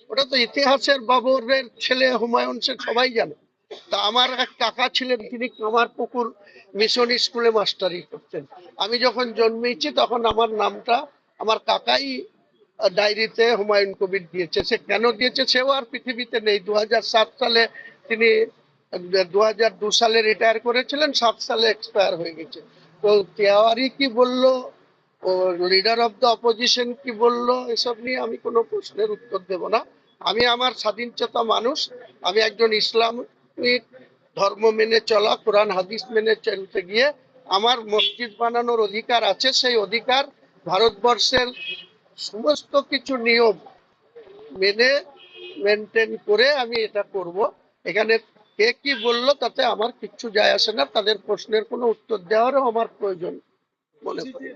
ওটা তো ইতিহাসের বাবরের ছেলে হুমায়ুন শেখ, সবাই জানে। তা আমার এক কাকা ছিলেন, তিনি কামারপুকুর মিশন স্কুলে মাস্টারি করতেন। আমি যখন জন্মেছি তখন আমার নামটা আমার কাকাই ডায়েরিতে হুমায়ুন কবির দিয়েছে। সে কেন দিয়েছে সেও আর পৃথিবীতে নেই। 2007 সালে তিনি 2002 সালে রিটায়ার করেছিলেন, 7 সালে এক্সপায়ার হয়ে গেছে। তো তেওয়ারি কি বললো, ও লিডার অফ দ্য অপোজিশন কি বললো, এসব নিয়ে আমি কোনো প্রশ্নের উত্তর দেব না। আমি আমার স্বাধীনচেতা মানুষ। আমি একজন ইসলামিক ধর্ম মেনে চলা, কোরআন হাদিস মেনে চলতে গিয়ে আমার মসজিদ বানানোর অধিকার আছে। সেই অধিকার ভারতবর্ষের সমস্ত কিছু নিয়ম মেনে মেনটেন করে আমি এটা করব। এখানে কে কি বললো তাতে আমার কিচ্ছু যায় আসে না। তাদের প্রশ্নের কোনো উত্তর দেওয়ারও আমার প্রয়োজন মনে করি।